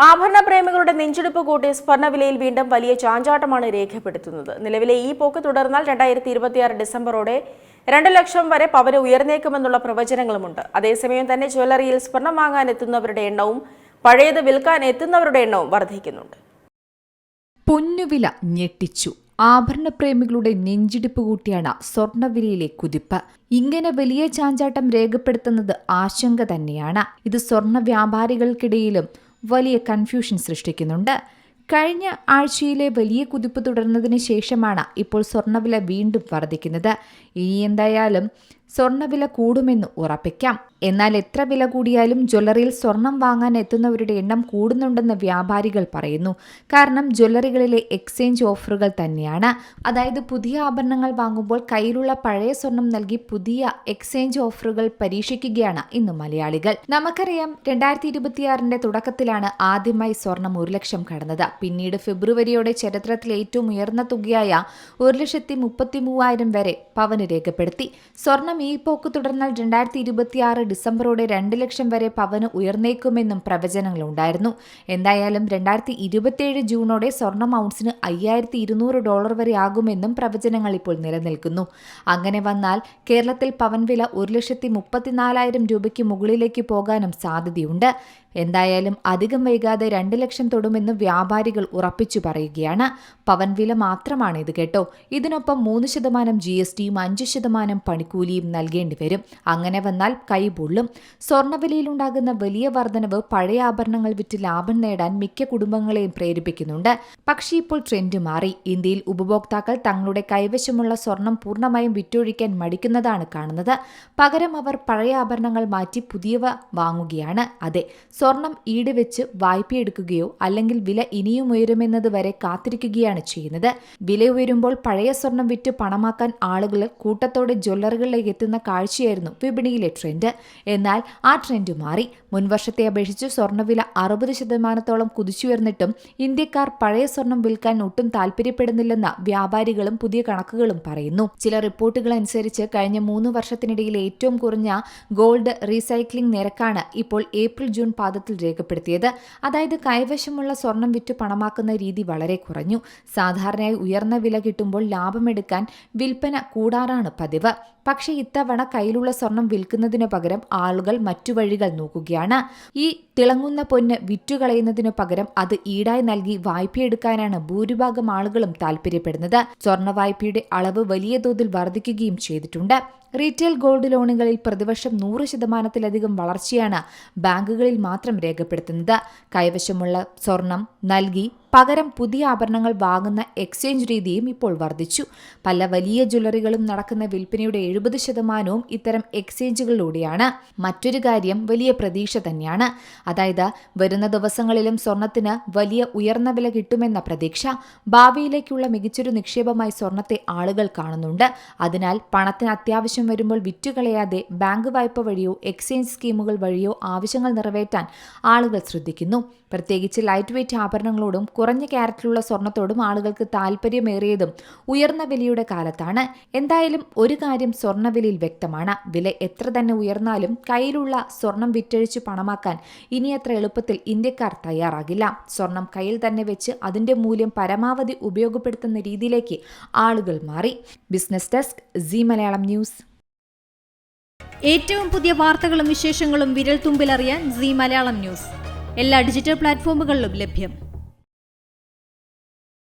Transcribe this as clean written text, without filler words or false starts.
ആഭരണ പ്രേമികളുടെ നെഞ്ചെടുപ്പ് കൂട്ടി സ്വർണ്ണവിലയിൽ വീണ്ടും വലിയ ചാഞ്ചാട്ടമാണ് രേഖപ്പെടുത്തുന്നത്. നിലവിലെ ഈ പോക്ക് തുടർന്നാൽ 2026 ഡിസംബറോടെ 2 ലക്ഷം വരെ പവന് ഉയർന്നേക്കുമെന്നുള്ള പ്രവചനങ്ങളുമുണ്ട്. അതേസമയം തന്നെ ജ്വല്ലറിയിൽ സ്വർണം വാങ്ങാൻ എത്തുന്നവരുടെ എണ്ണവും പഴയത് വിൽക്കാൻ എത്തുന്നവരുടെ എണ്ണവും വർദ്ധിക്കുന്നുണ്ട്. പൊന്നുവില ഞെട്ടിച്ചു. ആഭരണ പ്രേമികളുടെ നെഞ്ചിടിപ്പ് കൂട്ടിയാണ് സ്വർണ്ണവിലയിലെ കുതിപ്പ്. ഇങ്ങനെ വലിയ ചാഞ്ചാട്ടം രേഖപ്പെടുത്തുന്നത് ആശങ്ക തന്നെയാണ്. ഇത് സ്വർണ്ണ വ്യാപാരികൾക്കിടയിലും വലിയ കൺഫ്യൂഷൻ സൃഷ്ടിക്കുന്നുണ്ട്. കഴിഞ്ഞ ആഴ്ചയിലെ വലിയ കുതിപ്പ് തുടർന്നതിന് ശേഷമാണ് ഇപ്പോൾ സ്വർണ്ണവില വീണ്ടും വർദ്ധിക്കുന്നത്. ഇനി എന്തായാലും സ്വർണ്ണവില കൂടുമെന്ന് ഉറപ്പിക്കാം. എന്നാൽ എത്ര വില കൂടിയാലും ജ്വല്ലറിയിൽ സ്വർണം വാങ്ങാൻ എത്തുന്നവരുടെ എണ്ണം കൂടുന്നുണ്ടെന്ന് വ്യാപാരികൾ പറയുന്നു. കാരണം ജ്വല്ലറികളിലെ എക്സ്ചേഞ്ച് ഓഫറുകൾ തന്നെയാണ്. അതായത് പുതിയ ആഭരണങ്ങൾ വാങ്ങുമ്പോൾ കയ്യിലുള്ള പഴയ സ്വർണം നൽകി പുതിയ എക്സ്ചേഞ്ച് ഓഫറുകൾ പരീക്ഷിക്കുകയാണ് ഇന്ന് മലയാളികൾ. നമുക്കറിയാം, 2026 തുടക്കത്തിലാണ് ആദ്യമായി സ്വർണം 1 ലക്ഷം കടന്നത്. പിന്നീട് ഫെബ്രുവരിയോടെ ചരിത്രത്തിലെ ഏറ്റവും ഉയർന്ന തുകയായ 1,33,000 വരെ പവന് രേഖപ്പെടുത്തി. സ്വർണം ഈ പോക്ക് തുടർന്നാൽ 2026 ഡിസംബറോടെ 2 ലക്ഷം വരെ പവന് ഉയർന്നേക്കുമെന്നും പ്രവചനങ്ങളുണ്ടായിരുന്നു. എന്തായാലും 2027 ജൂണോടെ സ്വർണം ഔൺസിന് $5,200 വരെ ആകുമെന്നും പ്രവചനങ്ങൾ ഇപ്പോൾ നിലനിൽക്കുന്നു. അങ്ങനെ വന്നാൽ കേരളത്തിൽ പവൻ വില 1,34,000 രൂപയ്ക്ക് മുകളിലേക്ക് പോകാനും സാധ്യതയുണ്ട്. എന്തായാലും അധികം വൈകാതെ 2 ലക്ഷം തൊടുമെന്ന് വ്യാപാരികൾ ഉറപ്പിച്ചു പറയുകയാണ്. പവൻ വില മാത്രമാണ് ഇത് കേട്ടോ. ഇതിനൊപ്പം 3% GSTയും 5% പണിക്കൂലിയും നൽകേണ്ടി വരും. അങ്ങനെ വന്നാൽ കൈപൊള്ളും. സ്വർണ്ണവിലയിലുണ്ടാകുന്ന വലിയ വർധനവ് പഴയ ആഭരണങ്ങൾ വിറ്റ് ലാഭം നേടാൻ മിക്ക കുടുംബങ്ങളെയും പ്രേരിപ്പിക്കുന്നുണ്ട്. പക്ഷേ ഇപ്പോൾ ട്രെൻഡ് മാറി. ഇന്ത്യയിൽ ഉപഭോക്താക്കൾ തങ്ങളുടെ കൈവശമുള്ള സ്വർണം പൂർണ്ണമായും വിറ്റൊഴിക്കാൻ മടിക്കുന്നതാണ് കാണുന്നത്. പകരം അവർ പഴയ ആഭരണങ്ങൾ മാറ്റി പുതിയവ വാങ്ങുകയാണ്. അതെ, സ്വർണം ഈടുവെച്ച് വായ്പയെടുക്കുകയോ അല്ലെങ്കിൽ വില ഇനിയും ഉയരുമെന്നത് വരെ കാത്തിരിക്കുകയാണ് ചെയ്യുന്നത്. വില ഉയരുമ്പോൾ പഴയ സ്വർണം വിറ്റ് പണമാക്കാൻ ആളുകൾ കൂട്ടത്തോടെ ജ്വല്ലറികളിലേക്ക് എത്തുന്ന കാഴ്ചയായിരുന്നു വിപണിയിലെ ട്രെൻഡ്. എന്നാൽ ആ ട്രെൻഡ് മാറി. മുൻവർഷത്തെ അപേക്ഷിച്ച് സ്വർണ്ണവില 60% കുതിച്ചുയർന്നിട്ടും ഇന്ത്യക്കാർ പഴയ സ്വർണം വിൽക്കാൻ ഒട്ടും താല്പര്യപ്പെടുന്നില്ലെന്ന് വ്യാപാരികളും പുതിയ കണക്കുകളും പറയുന്നു. ചില റിപ്പോർട്ടുകൾ അനുസരിച്ച് കഴിഞ്ഞ 3 വർഷത്തിനിടയിൽ ഏറ്റവും കുറഞ്ഞ ഗോൾഡ് റീസൈക്ലിംഗ് നിരക്കാണ് ഇപ്പോൾ ഏപ്രിൽ-ജൂൺ പാദത്തിൽ രേഖപ്പെടുത്തിയത്. അതായത് കൈവശമുള്ള സ്വർണം വിറ്റ് പണമാക്കുന്ന രീതി വളരെ കുറഞ്ഞു. സാധാരണയായി ഉയർന്ന വില കിട്ടുമ്പോൾ ലാഭമെടുക്കാൻ വിൽപ്പന കൂടാറാണ് പതിവ്. പക്ഷേ ഇത്തവണ കയ്യിലുള്ള സ്വർണം വിൽക്കുന്നതിനു പകരം ആളുകൾ മറ്റു വഴികൾ നോക്കുകയാണ്. ഈ തിളങ്ങുന്ന പൊന്ന് വിറ്റുകളയുന്നതിനു പകരം അത് ഈടായി നൽകി വായ്പയെടുക്കാനാണ് ഭൂരിഭാഗം ആളുകളും താല്പര്യപ്പെടുന്നത്. സ്വർണ്ണ വായ്പയുടെ അളവ് വലിയ തോതിൽ വർദ്ധിക്കുകയും ചെയ്തിട്ടുണ്ട്. റീറ്റെയിൽ ഗോൾഡ് ലോണുകളിൽ പ്രതിവർഷം 100%-ലധികം വളർച്ചയാണ് ബാങ്കുകളിൽ മാത്രം രേഖപ്പെടുത്തുന്നത്. കൈവശമുള്ള സ്വർണം നൽകി പകരം പുതിയ ആഭരണങ്ങൾ വാങ്ങുന്ന എക്സ്ചേഞ്ച് രീതിയും ഇപ്പോൾ വർദ്ധിച്ചു. പല വലിയ ജ്വല്ലറികളും നടക്കുന്ന വിൽപ്പനയുടെ 70%-വും ഇത്തരം എക്സ്ചേഞ്ചുകളിലൂടെയാണ്. മറ്റൊരു കാര്യം വലിയ പ്രതീക്ഷ തന്നെയാണ്. അതായത് വരുന്ന ദിവസങ്ങളിലും സ്വർണത്തിന് വലിയ ഉയർന്ന വില കിട്ടുമെന്ന പ്രതീക്ഷ. ഭാവിയിലേക്കുള്ള മികച്ചൊരു നിക്ഷേപമായി സ്വർണത്തെ ആളുകൾ കാണുന്നുണ്ട്. അതിനാൽ പണത്തിന് അത്യാവശ്യം വരുമ്പോൾ വിറ്റുകളയാതെ ബാങ്ക് വായ്പ വഴിയോ എക്സ്ചേഞ്ച് സ്കീമുകൾ വഴിയോ ആവശ്യങ്ങൾ നിറവേറ്റാൻ ആളുകൾ ശ്രദ്ധിക്കുന്നു. പ്രത്യേകിച്ച് ലൈറ്റ് വെയ്റ്റ് ആഭരണങ്ങളോടും കുറഞ്ഞ ക്യാരറ്റിലുള്ള സ്വർണത്തോടും ആളുകൾക്ക് താല്പര്യമേറിയതും ഉയർന്ന വിലയുടെ കാലത്താണ്. എന്തായാലും ഒരു കാര്യം സ്വർണ്ണവിലയിൽ വ്യക്തമാണ്. വില എത്ര തന്നെ ഉയർന്നാലും കയ്യിലുള്ള സ്വർണം വിറ്റഴിച്ച് പണമാക്കാൻ ഇനി അത്ര എളുപ്പത്തിൽ ഇന്ത്യക്കാർ തയ്യാറാകില്ല. സ്വർണം കയ്യിൽ തന്നെ വെച്ച് അതിന്റെ മൂല്യം പരമാവധി ഉപയോഗപ്പെടുത്തുന്ന രീതിയിലേക്ക് ആളുകൾ മാറി. Business desk, Zee Malayalam news. ഏറ്റവും പുതിയ വാർത്തകളും വിശേഷങ്ങളും വിരൽ തുമ്പിലറിയാൻ സീ മലയാളം ന്യൂസ് എല്ലാ ഡിജിറ്റൽ പ്ലാറ്റ്ഫോമുകളിലും ലഭ്യം.